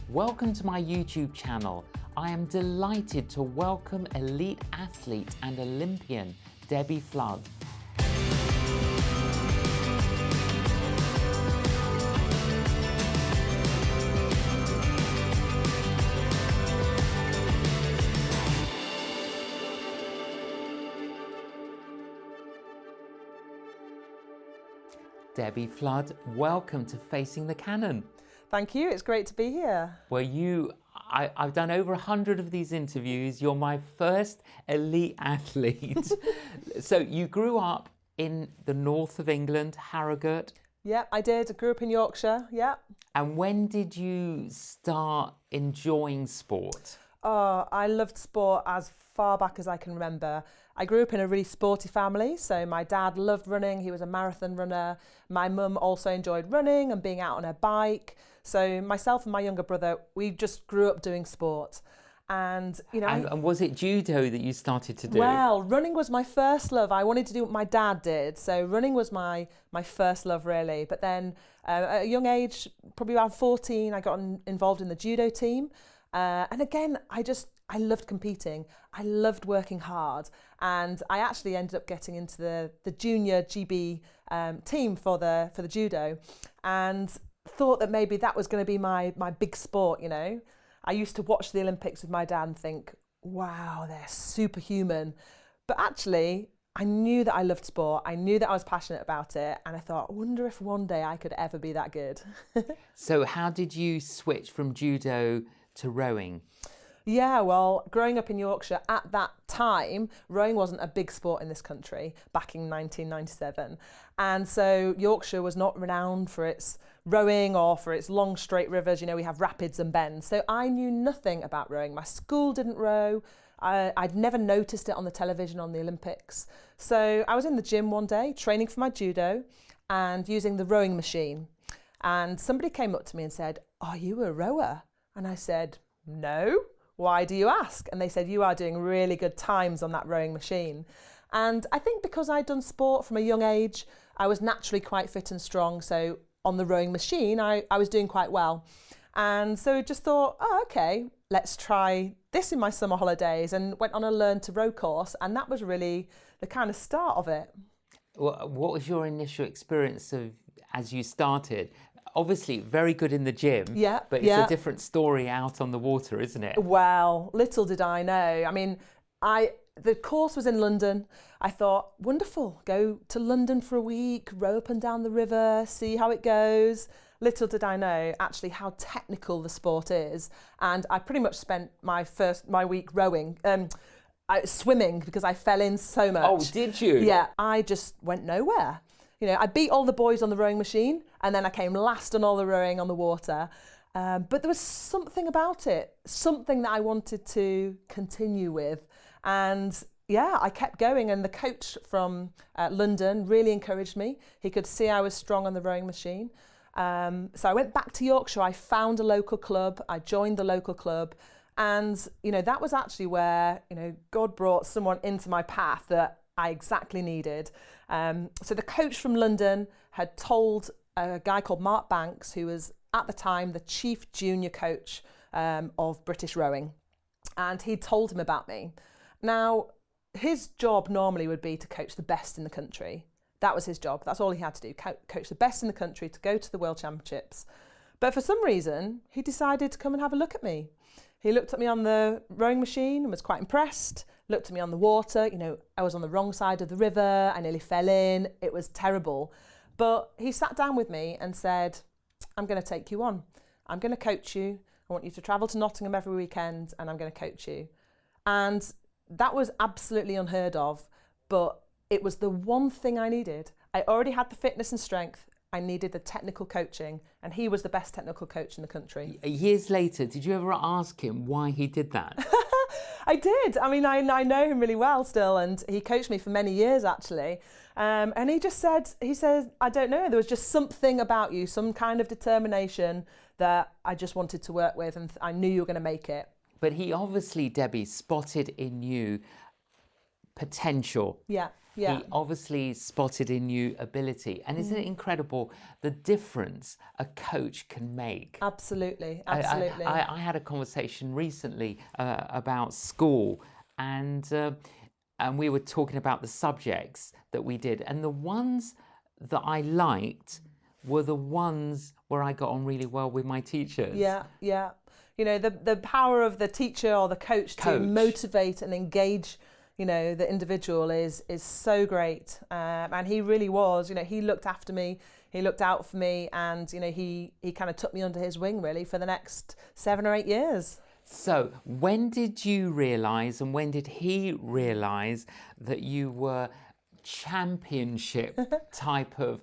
Welcome to my YouTube channel. I am delighted to welcome elite athlete and Olympian Debbie Flood. Debbie Flood, welcome to Facing the Canon. Thank you, it's great to be here. Well, I've done over 100 of these interviews. You're my first elite athlete. So you grew up in the north of England, Harrogate. Yeah, I did. I grew up in Yorkshire, yeah. And when did you start enjoying sport? Oh, I loved sport as far back as I can remember. I grew up in a really sporty family, so my dad loved running. He was a marathon runner. My mum also enjoyed running and being out on her bike. So myself and my younger brother, we just grew up doing sport. And, you know... And was it judo that you started to do? Well, running was my first love. I wanted to do what my dad did. So running was my first love, really. But then at a young age, probably around 14, I got involved in the judo team. And again, I loved competing. I loved working hard. And I actually ended up getting into the junior GB team for the judo, and thought that maybe that was going to be my big sport, you know. I used to watch the Olympics with my dad and think, wow, they're superhuman. But actually, I knew that I loved sport. I knew that I was passionate about it. And I thought, I wonder if one day I could ever be that good. So how did you switch from judo to rowing? Yeah, well, growing up in Yorkshire at that time, rowing wasn't a big sport in this country back in 1997. And so Yorkshire was not renowned for its rowing or for its long straight rivers. You know, we have rapids and bends. So I knew nothing about rowing. My school didn't row. I'd never noticed it on the television on the Olympics. So I was in the gym one day training for my judo and using the rowing machine. And somebody came up to me and said, "Are you a rower?" And I said, "No. Why do you ask?" And they said, "You are doing really good times on that rowing machine." And I think because I'd done sport from a young age, I was naturally quite fit and strong. So on the rowing machine, I was doing quite well. And so just thought, oh, okay, let's try this in my summer holidays, and went on a learn to row course. And that was really the kind of start of it. What was your initial experience of as you started? Obviously very good in the gym, yeah, but it's a different story out on the water, isn't it? Well, little did I know. I mean, the course was in London. I thought, wonderful, go to London for a week, row up and down the river, see how it goes. Little did I know actually how technical the sport is. And I pretty much spent my week rowing, swimming, because I fell in so much. Oh, did you? Yeah, I just went nowhere. You know, I beat all the boys on the rowing machine, and then I came last on all the rowing on the water. But there was something about it, something that I wanted to continue with. And yeah, I kept going, and the coach from London really encouraged me. He could see I was strong on the rowing machine. So I went back to Yorkshire. I found a local club. I joined the local club. And, you know, that was actually where, you know, God brought someone into my path that I exactly needed. So the coach from London had told a guy called Mark Banks, who was at the time the chief junior coach of British rowing, and he told him about me. Now, his job normally would be to coach the best in the country. That was his job. That's all he had to do, coach the best in the country to go to the World Championships. But for some reason, he decided to come and have a look at me. He looked at me on the rowing machine and was quite impressed, looked at me on the water. You know, I was on the wrong side of the river. I nearly fell in. It was terrible. But he sat down with me and said, "I'm going to take you on. I'm going to coach you. I want you to travel to Nottingham every weekend, and I'm going to coach you." And that was absolutely unheard of, but it was the one thing I needed. I already had the fitness and strength. I needed the technical coaching, and he was the best technical coach in the country. Years later, did you ever ask him why he did that? I did. I mean, I know him really well still, and he coached me for many years actually. And he just said, "I don't know, there was just something about you, some kind of determination that I just wanted to work with, and I knew you were going to make it." But he obviously, Debbie, spotted in you potential. Yeah. Yeah. He obviously spotted in you ability. And isn't it incredible the difference a coach can make? Absolutely. I- Absolutely. I had a conversation recently about school, and we were talking about the subjects that we did. And the ones that I liked were the ones where I got on really well with my teachers. Yeah, yeah. You know, the power of the teacher or the coach to motivate and engage, you know, the individual is so great. And he really was, you know, he looked after me, he looked out for me, and, you know, he kind of took me under his wing really for the next 7 or 8 years. So when did you realise, and when did he realise that you were championship type of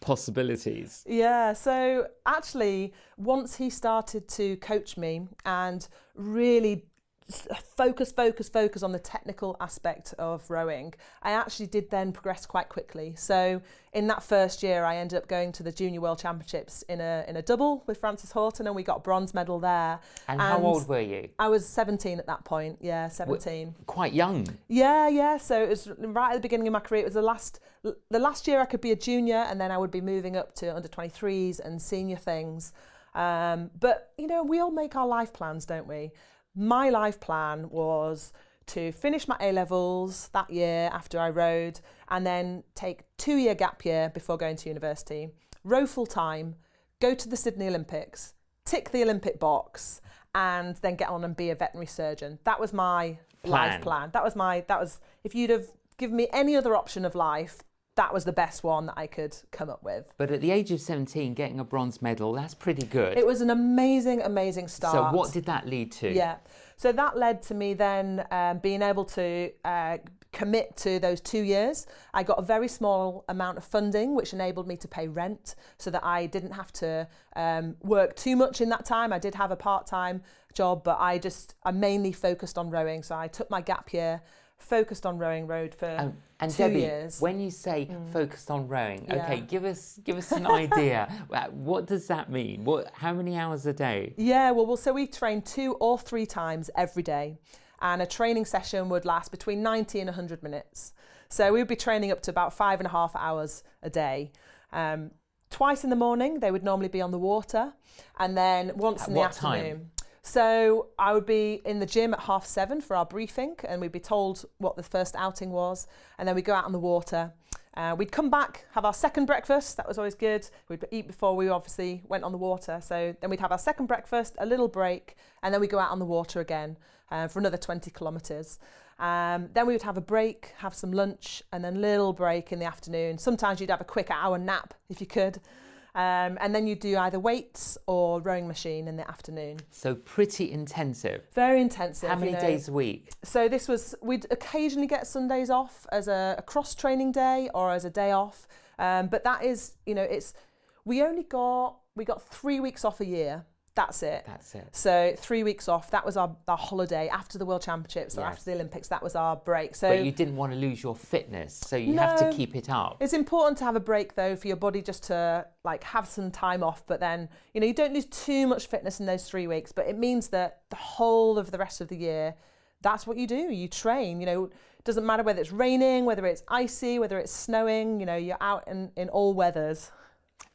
possibilities? Yeah, so actually, once he started to coach me and really focus on the technical aspect of rowing, I actually did then progress quite quickly. So in that first year, I ended up going to the Junior World Championships in a double with Frances Horton, and we got a bronze medal there. And how old were you? I was 17 at that point. Yeah, 17. Quite young. Yeah. So it was right at the beginning of my career. It was the last year I could be a junior, and then I would be moving up to under 23s and senior things. But you know, we all make our life plans, don't we? My life plan was to finish my A-levels that year after I rowed, and then take 2-year gap year before going to university, row full time, go to the Sydney Olympics, tick the Olympic box, and then get on and be a veterinary surgeon. That was my life plan. That was if you'd have given me any other option of life, that was the best one that I could come up with. But at the age of 17, getting a bronze medal, that's pretty good. It was an amazing start. So what did that lead to? Yeah. So that led to me then being able to commit to those 2 years. I got a very small amount of funding, which enabled me to pay rent so that I didn't have to work too much in that time. I did have a part-time job, but I mainly focused on rowing. So I took my gap year, focused on rowing, rowed for and 2 Debbie, years. When you say focused on rowing, Yeah. okay, give us an idea. What does that mean? How many hours a day? Yeah, well, so we train 2 or 3 times every day, and a training session would last between 90 and 100 minutes. So we would be training up to about 5.5 hours a day. Twice in the morning, they would normally be on the water, and then once in the afternoon. Time? So I would be in the gym at 7:30 for our briefing, and we'd be told what the first outing was, and then we'd go out on the water. We'd come back, have our second breakfast. That was always good. We'd eat before we obviously went on the water. So then we'd have our second breakfast, a little break, and then we'd go out on the water again for another 20 kilometres. Then we would have a break, have some lunch, and then a little break in the afternoon. Sometimes you'd have a quick hour nap if you could. And then you do either weights or rowing machine in the afternoon. So pretty intensive. Very intensive. How many days a week? So we'd occasionally get Sundays off as a cross training day or as a day off. But that is, you know, we got 3 weeks off a year. That's it. So 3 weeks off. That was our holiday after the World Championships or after the Olympics. That was our break. So, but you didn't want to lose your fitness, so you have to keep it up. It's important to have a break though for your body, just to like have some time off. But then, you know, you don't lose too much fitness in those 3 weeks. But it means that the whole of the rest of the year, that's what you do. You train. You know, it doesn't matter whether it's raining, whether it's icy, whether it's snowing. You know, you're out in all weathers.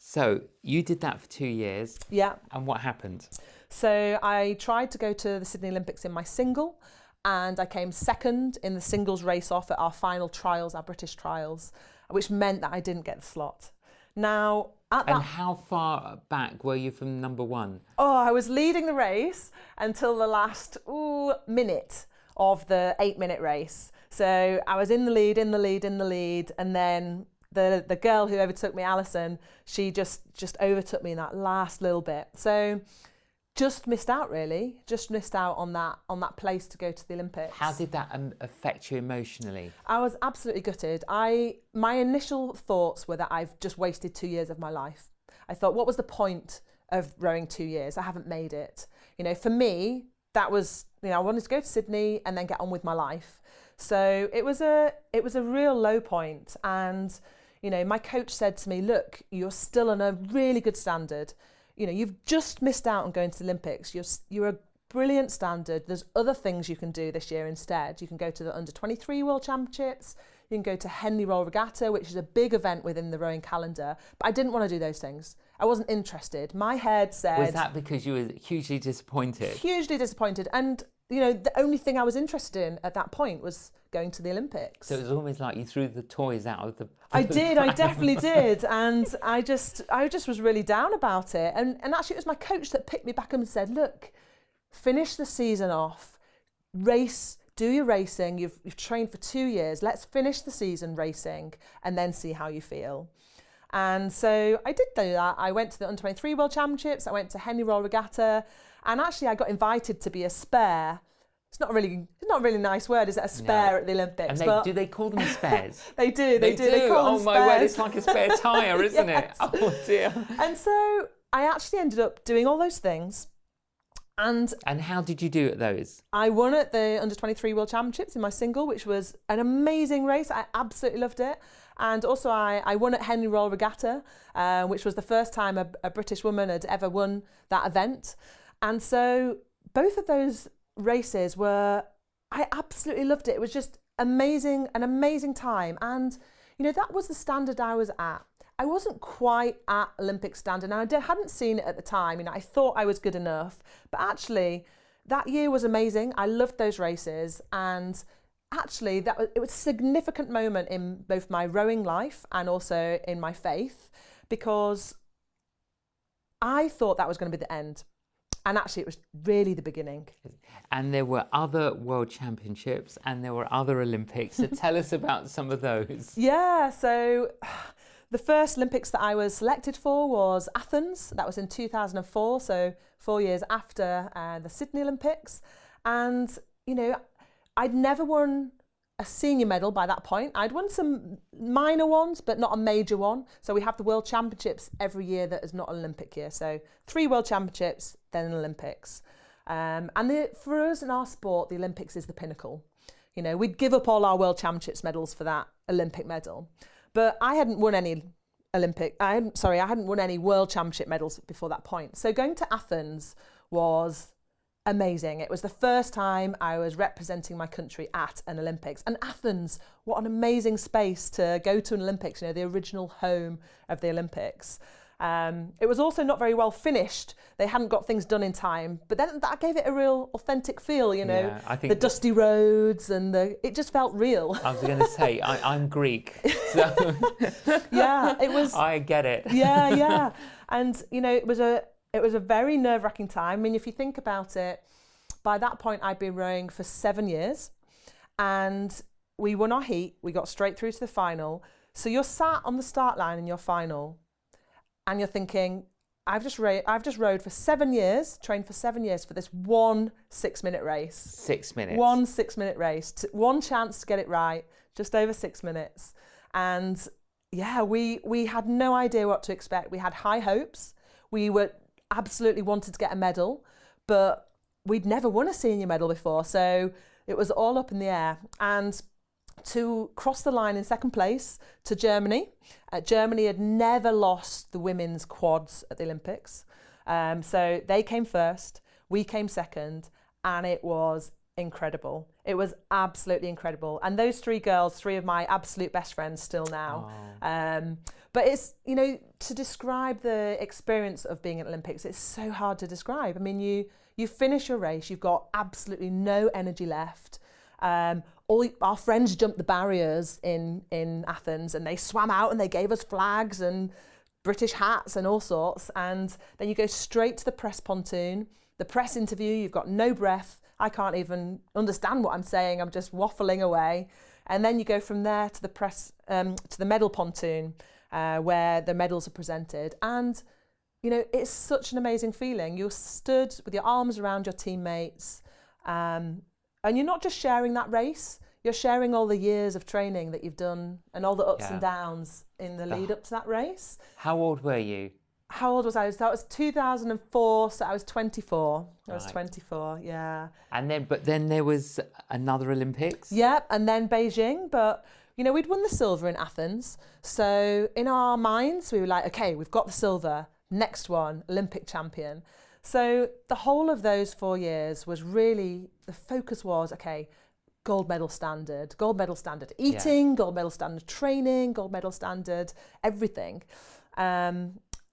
So you did that for 2 years. Yeah. And what happened? So I tried to go to the Sydney Olympics in my single, and I came second in the singles race off at our final trials, our British trials, which meant that I didn't get the slot. Now, and how far back were you from number one? Oh, I was leading the race until the last minute of the 8-minute race. So I was in the lead, and then the girl who overtook me, Alison, she just overtook me in that last little bit. So just missed out really. Just missed out on that place to go to the Olympics. How did that affect you emotionally? I was absolutely gutted. My initial thoughts were that I've just wasted 2 years of my life. I thought, what was the point of rowing 2 years? I haven't made it. You know, for me, that was, you know, I wanted to go to Sydney and then get on with my life. So it was a real low point. And, you know, my coach said to me, look, you're still on a really good standard. You know, you've just missed out on going to the Olympics. You're brilliant standard. There's other things you can do this year instead. You can go to the under 23 World Championships. You can go to Henley Royal Regatta, which is a big event within the rowing calendar. But I didn't want to do those things. I wasn't interested. My head said... Was that because you were hugely disappointed? Hugely disappointed. And, you know, the only thing I was interested in at that point was going to the Olympics. So it was almost like you threw the toys out of the... I definitely did. And I just was really down about it. And actually it was my coach that picked me back up and said, look, finish the season off, race, do your racing. You've trained for 2 years. Let's finish the season racing and then see how you feel. And so I did do that. I went to the under 23 World Championships. I went to Henley Royal Regatta, and actually I got invited to be a spare. It's not really a nice word, is it? A spare at the Olympics. And do they call them spares? They do. They call them my spares. word, it's like a spare tyre, isn't Yes. it? Oh dear. And so I actually ended up doing all those things. And how did you do at those? I won at the under 23 World Championships in my single, which was an amazing race. I absolutely loved it. And also I won at Henley Royal Regatta, which was the first time a British woman had ever won that event. And so both of those races I absolutely loved it. It was just amazing, an amazing time. And, you know, that was the standard I was at. I wasn't quite at Olympic standard, and I hadn't seen it at the time. You know, I thought I was good enough, but actually that year was amazing. I loved those races, and actually it was a significant moment in both my rowing life and also in my faith, because I thought that was going to be the end. And actually, it was really the beginning. And there were other World Championships and there were other Olympics. So tell us about some of those. Yeah, so the first Olympics that I was selected for was Athens. That was in 2004, so 4 years after the Sydney Olympics. And, you know, I'd never won a senior medal by that point. I'd won some minor ones, but not a major one. So we have the World Championships every year that is not an Olympic year. So 3 World Championships, then an Olympics. And for us in our sport, the Olympics is the pinnacle. You know, we'd give up all our World Championships medals for that Olympic medal. But I hadn't won any I hadn't won any World Championship medals before that point. So going to Athens was amazing. It was the first time I was representing my country at an Olympics. And Athens, what an amazing space to go to an Olympics, you know, the original home of the Olympics. It was also not very well finished. They hadn't got things done in time, but then that gave it a real authentic feel, you know, I think the dusty roads and it just felt real. I was going to say, I'm Greek, so yeah, it was. I get it. Yeah. And, you know, it was a very nerve-wracking time. I mean, if you think about it, by that point I'd been rowing for 7 years, and we won our heat. We got straight through to the final. So you're sat on the start line in your final, and you're thinking, I've just rowed for 7 years, trained for 7 years for this one 6-minute race. 6 minutes. One 6-minute race. One chance to get it right, just over 6 minutes. And yeah, we had no idea what to expect. We had high hopes. We were absolutely wanted to get a medal, but we'd never won a senior medal before. So it was all up in the air. And to cross the line in second place to Germany. Germany had never lost the women's quads at the Olympics. So they came first, we came second, and it was incredible. It was absolutely incredible. And those 3 girls, 3 of my absolute best friends still now. Oh. But it's, you know, to describe the experience of being at Olympics, it's so hard to describe. I mean, you finish your race, you've got absolutely no energy left. All our friends jumped the barriers in Athens, and they swam out and they gave us flags and British hats and all sorts. And then you go straight to the press pontoon, the press interview. You've got no breath. I can't even understand what I'm saying. I'm just waffling away. And then you go from there to the press, to the medal pontoon, where the medals are presented. And, you know, it's such an amazing feeling. You're stood with your arms around your teammates, and you're not just sharing that race, you're sharing all the years of training that you've done and all the ups and downs in the lead up to that race. How old were you? How old was I? That was 2004, so I was 24. I was Right. 24, yeah. But then there was another Olympics? Yep, and then Beijing, but you know, we'd won the silver in Athens. So in our minds, we were like, okay, we've got the silver, next one, Olympic champion. So the whole of those 4 years was really, the focus was, okay, gold medal standard eating, gold medal standard training, gold medal standard everything.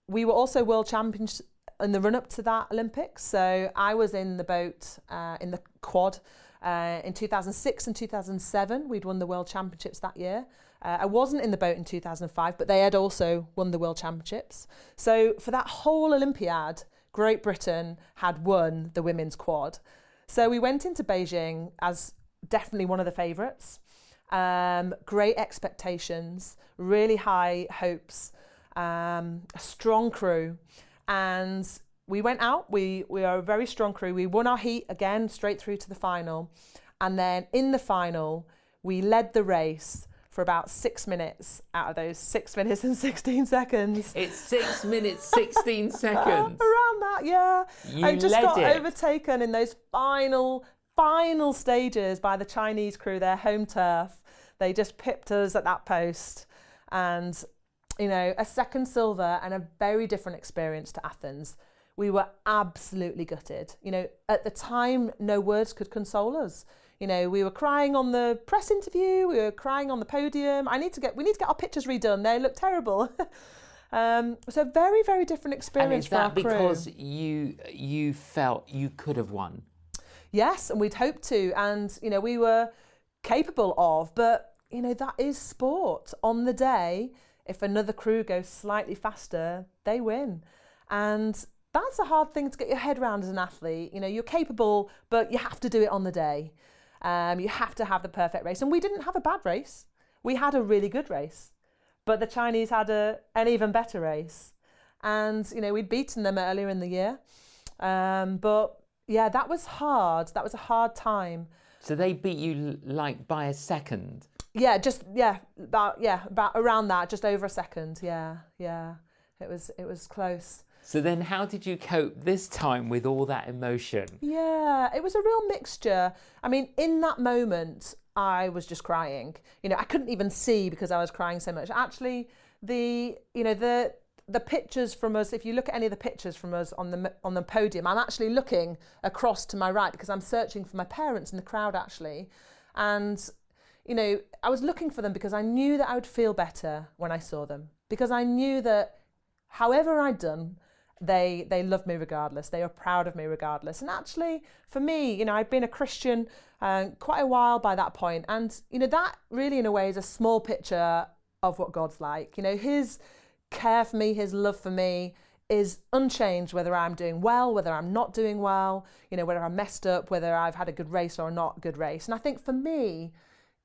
We were also world champions in the run-up to that Olympics. So I was in the boat, in the quad, in 2006 and 2007. We'd won the world championships that year. I wasn't in the boat in 2005, but they had also won the world championships. So for that whole Olympiad, Great Britain had won the women's quad. So we went into Beijing as definitely one of the favourites. Great expectations, really high hopes, a strong crew. And we went out, we are a very strong crew. We won our heat again, straight through to the final. And then in the final, we led the race for about 6 minutes out of those 6 minutes and 16 seconds. It's 6 minutes, 16 seconds. Around that, yeah. You I just led got it. overtaken in those final stages by the Chinese crew, their home turf. They just pipped us at that post. And, you know, a second silver and a very different experience to Athens. We were absolutely gutted. You know, at the time, no words could console us. You know, we were crying on the press interview, we were crying on the podium. We need to get our pictures redone. They look terrible. So very, very different experience for our crew. And is that because you felt you could have won? Yes, and we'd hoped to, and you know, we were capable of, but you know, that is sport. On the day, if another crew goes slightly faster, they win. And that's a hard thing to get your head around as an athlete. You know, you're capable, but you have to do it on the day. You have to have the perfect race. And we didn't have a bad race. We had a really good race. But the Chinese had an even better race. And, you know, we'd beaten them earlier in the year. But, yeah, that was hard. That was a hard time. So they beat you like by a second? Yeah, about around that, just over a second. Yeah. It was close. So then how did you cope this time with all that emotion? Yeah, it was a real mixture. I mean, in that moment, I was just crying. You know, I couldn't even see because I was crying so much. Actually, the pictures from us, if you look at any of the pictures from us on the podium, I'm actually looking across to my right because I'm searching for my parents in the crowd, actually. And, you know, I was looking for them because I knew that I would feel better when I saw them. Because I knew that however I'd done, they loved me regardless. They were proud of me regardless. And actually, for me, you know, I'd been a Christian quite a while by that point. And, you know, that really in a way is a small picture of what God's like. You know, his care for me, his love for me is unchanged whether I'm doing well, whether I'm not doing well, you know, whether I'm messed up, whether I've had a good race or not good race. And I think for me,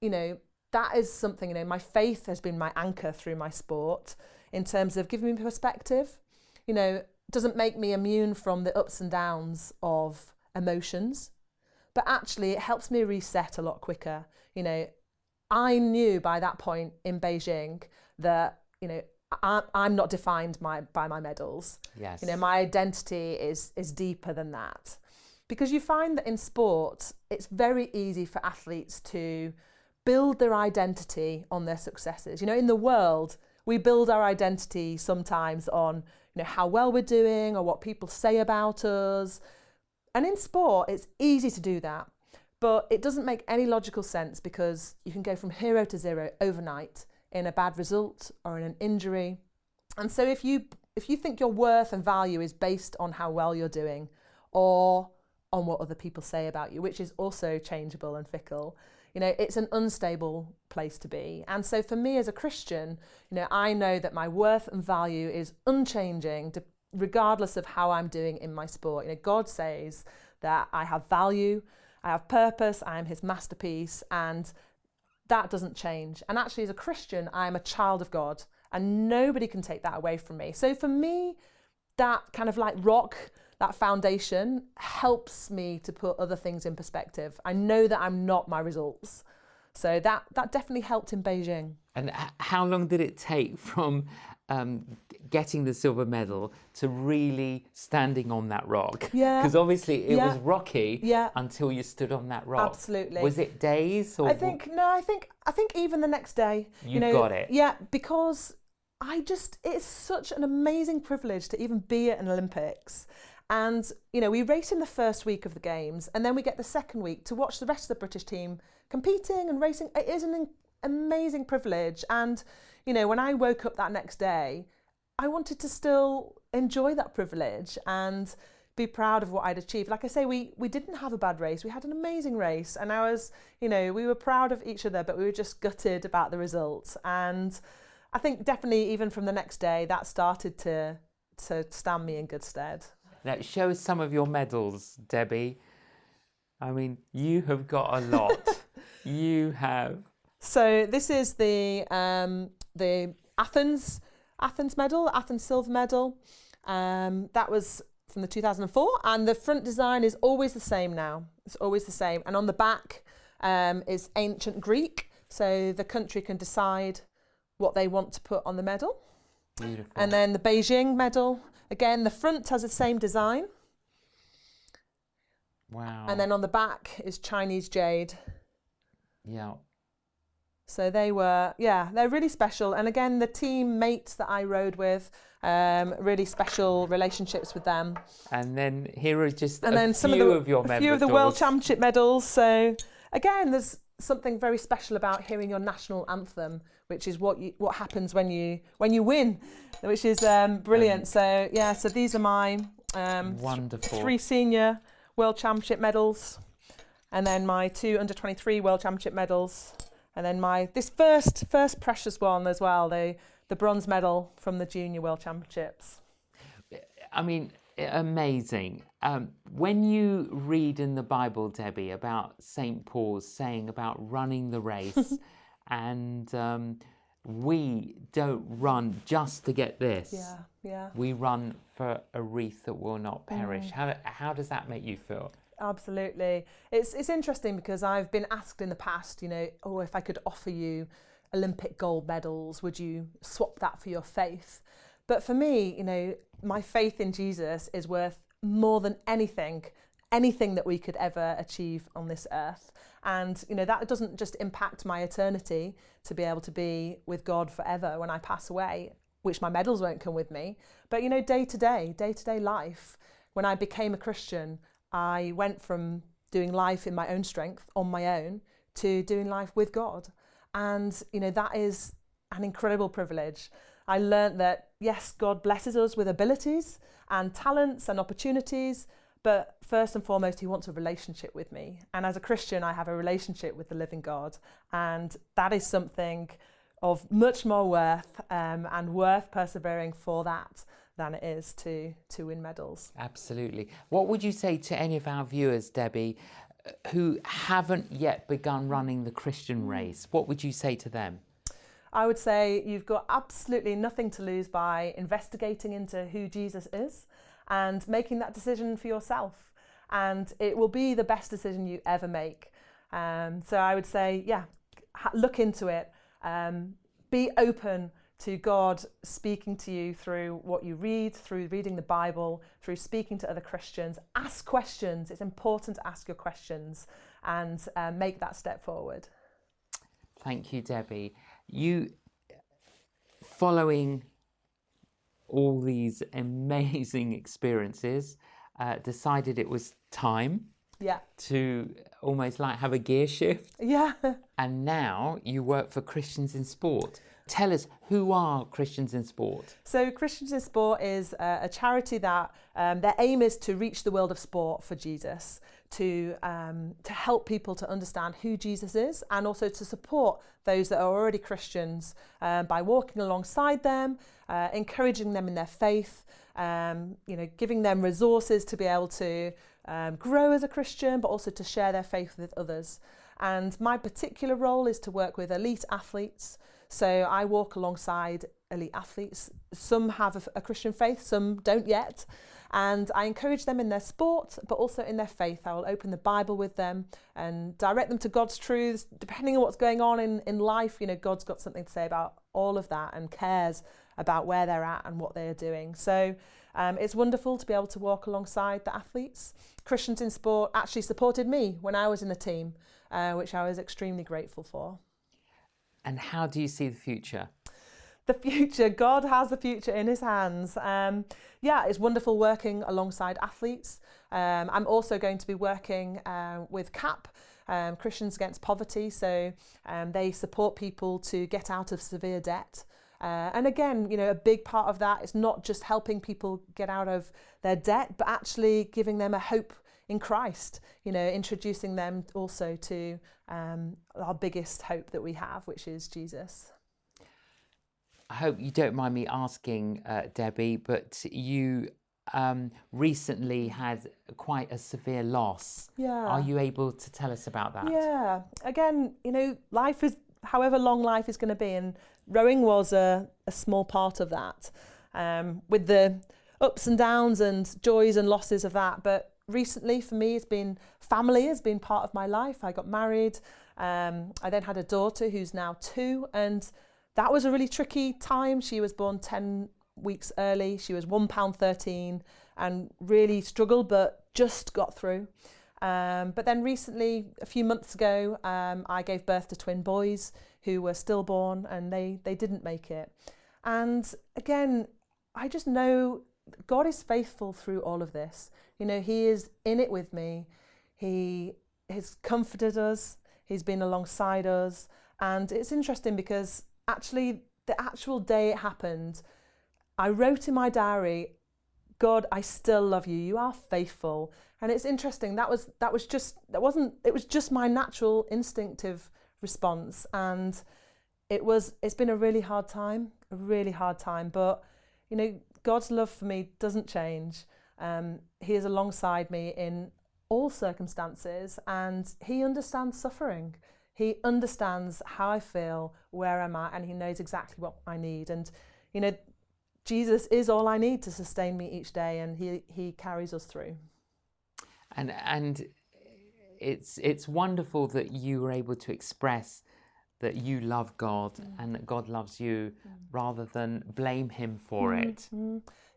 you know, that is something, you know, my faith has been my anchor through my sport in terms of giving me perspective. You know, doesn't make me immune from the ups and downs of emotions, but actually it helps me reset a lot quicker. You know, I knew by that point in Beijing that, you know, I'm not defined by my medals. Yes. You know, my identity is deeper than that. Because you find that in sport, it's very easy for athletes to build their identity on their successes. You know, in the world, we build our identity sometimes on, you know, how well we're doing or what people say about us. And in sport, it's easy to do that. But it doesn't make any logical sense because you can go from hero to zero overnight in a bad result or in an injury. And so if you think your worth and value is based on how well you're doing or on what other people say about you, which is also changeable and fickle, you know, it's an unstable place to be. And so for me as a Christian, you know, I know that my worth and value is unchanging regardless of how I'm doing in my sport. You know, God says that I have value, I have purpose, I am his masterpiece, and that doesn't change. And actually as a Christian, I am a child of God and nobody can take that away from me. So for me, that kind of like rock, that foundation helps me to put other things in perspective. I know that I'm not my results. So that definitely helped in Beijing. And how long did it take from getting the silver medal to really standing on that rock? Yeah. Because obviously it was rocky Yeah. until you stood on that rock. Absolutely. Was it days? Or I think even the next day. You got it. Yeah, because it's such an amazing privilege to even be at an Olympics. And, we race in the first week of the games, and then we get the second week to watch the rest of the British team competing and racing. It is an amazing privilege. And, when I woke up that next day, I wanted to still enjoy that privilege and be proud of what I'd achieved. Like I say, we didn't have a bad race. We had an amazing race, and I was, we were proud of each other, but we were just gutted about the results. And I think definitely even from the next day, that started to stand me in good stead. Now, show us some of your medals, Debbie. I mean, you have got a lot. You have. So this is the Athens medal, Athens silver medal. That was from the 2004, and the front design is always the same now. It's always the same. And on the back is ancient Greek, so the country can decide what they want to put on the medal. Beautiful. And then the Beijing medal, again, the front has the same design. Wow. And then on the back is Chinese jade. Yeah. So they were, they're really special. And again, the team mates that I rode with, really special relationships with them. And then here are just and a few of your medals. A few of the World Championship medals. So again, there's something very special about hearing your national anthem, which is what happens when you win, which is brilliant. So these are my wonderful 3 senior World Championship medals, and then my 2 under-23 World Championship medals, and then this first precious one as well, the bronze medal from the Junior World Championships. I mean, amazing. When you read in the Bible, Debbie, about St. Paul's saying about running the race, and we don't run just to get this. Yeah. We run for a wreath that will not perish. How does that make you feel? Absolutely. It's interesting because I've been asked in the past, if I could offer you Olympic gold medals, would you swap that for your faith? But for me, my faith in Jesus is worth more than anything that we could ever achieve on this earth. And, that doesn't just impact my eternity to be able to be with God forever when I pass away, which my medals won't come with me. But, day to day life, when I became a Christian, I went from doing life in my own strength, on my own, to doing life with God. And, that is an incredible privilege. I learned that, yes, God blesses us with abilities and talents and opportunities, but first and foremost, he wants a relationship with me. And as a Christian, I have a relationship with the living God. And that is something of much more worth and worth persevering for that than it is to win medals. Absolutely. What would you say to any of our viewers, Debbie, who haven't yet begun running the Christian race? What would you say to them? I would say you've got absolutely nothing to lose by investigating into who Jesus is and making that decision for yourself. And it will be the best decision you ever make. So I would say, look into it. Be open to God speaking to you through what you read, through reading the Bible, through speaking to other Christians. Ask questions. It's important to ask your questions and make that step forward. Thank you, Debbie. You, following all these amazing experiences, decided it was time to almost like have a gear shift. Yeah. And now you work for Christians in Sport. Tell us, who are Christians in Sport? So Christians in Sport is a charity that their aim is to reach the world of sport for Jesus, to help people to understand who Jesus is, and also to support those that are already Christians by walking alongside them, encouraging them in their faith, giving them resources to be able to grow as a Christian, but also to share their faith with others. And my particular role is to work with elite athletes. So I walk alongside elite athletes. Some have a Christian faith, some don't yet. And I encourage them in their sport, but also in their faith. I will open the Bible with them and direct them to God's truths. Depending on what's going on in life, God's got something to say about all of that and cares about where they're at and what they're doing. So it's wonderful to be able to walk alongside the athletes. Christians in Sport actually supported me when I was in the team, which I was extremely grateful for. And how do you see the future? the future, God has the future in his hands. Yeah, it's wonderful working alongside athletes. I'm also going to be working with CAP, Christians Against Poverty. So they support people to get out of severe debt. And again, you know, a big part of that is not just helping people get out of their debt, but actually giving them a hope in Christ, you know, introducing them also to our biggest hope that we have, which is Jesus. I hope you don't mind me asking, Debbie, but you recently had quite a severe loss. Yeah. Are you able to tell us about that? Yeah. Again, you know, life is, however long life is going to be, and rowing was a small part of that, with the ups and downs and joys and losses of that. But recently for me, it's been family has been part of my life. I got married. I then had a daughter who's now 2, and that was a really tricky time. She was born 10 weeks early. She was £1.13 and really struggled, but just got through. But then recently, a few months ago, I gave birth to twin boys who were stillborn, and they didn't make it. And again, I just know God is faithful through all of this. You know, he is in it with me. He has comforted us. He's been alongside us. And it's interesting because actually the actual day it happened, I wrote in my diary, God, I still love you. You are faithful. And it's interesting. It was just my natural instinctive response. And it's been a really hard time. But, you know, God's love for me doesn't change. He is alongside me in all circumstances, and he understands suffering. He understands how I feel, where I'm at, and he knows exactly what I need. And, you know, Jesus is all I need to sustain me each day, and he carries us through. And it's wonderful that you were able to express that you love God and that God loves you, rather than blame him for it.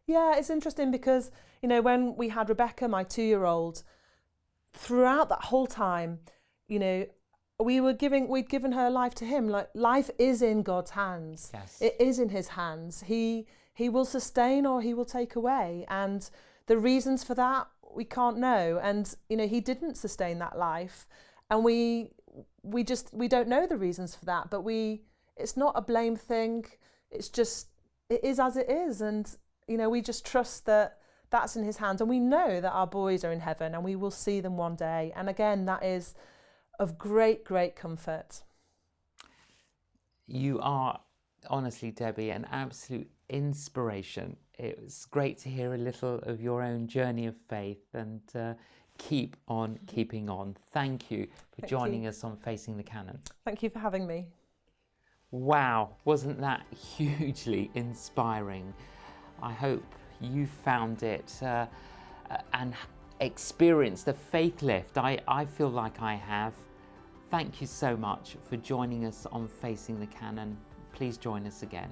Yeah, it's interesting because, you know, when we had Rebecca, my 2-year-old, throughout that whole time, you know, we'd given her life to him. Like, life is in God's hands. Yes. It is in his hands. He will sustain or he will take away. And the reasons for that, we can't know. And, you know, he didn't sustain that life. And we don't know the reasons for that. But it's not a blame thing. It's just, it is as it is. And, you know, we just trust that that's in his hands. And we know that our boys are in heaven and we will see them one day. And again, that is of great, great comfort. You are, honestly, Debbie, an absolute inspiration. It was great to hear a little of your own journey of faith, and keep on keeping on. Thank you for joining us on Facing the Canon. Thank you for having me. Wow, wasn't that hugely inspiring? I hope you found it and experienced the faith lift. I feel like I have. Thank you so much for joining us on Facing the Canon. Please join us again.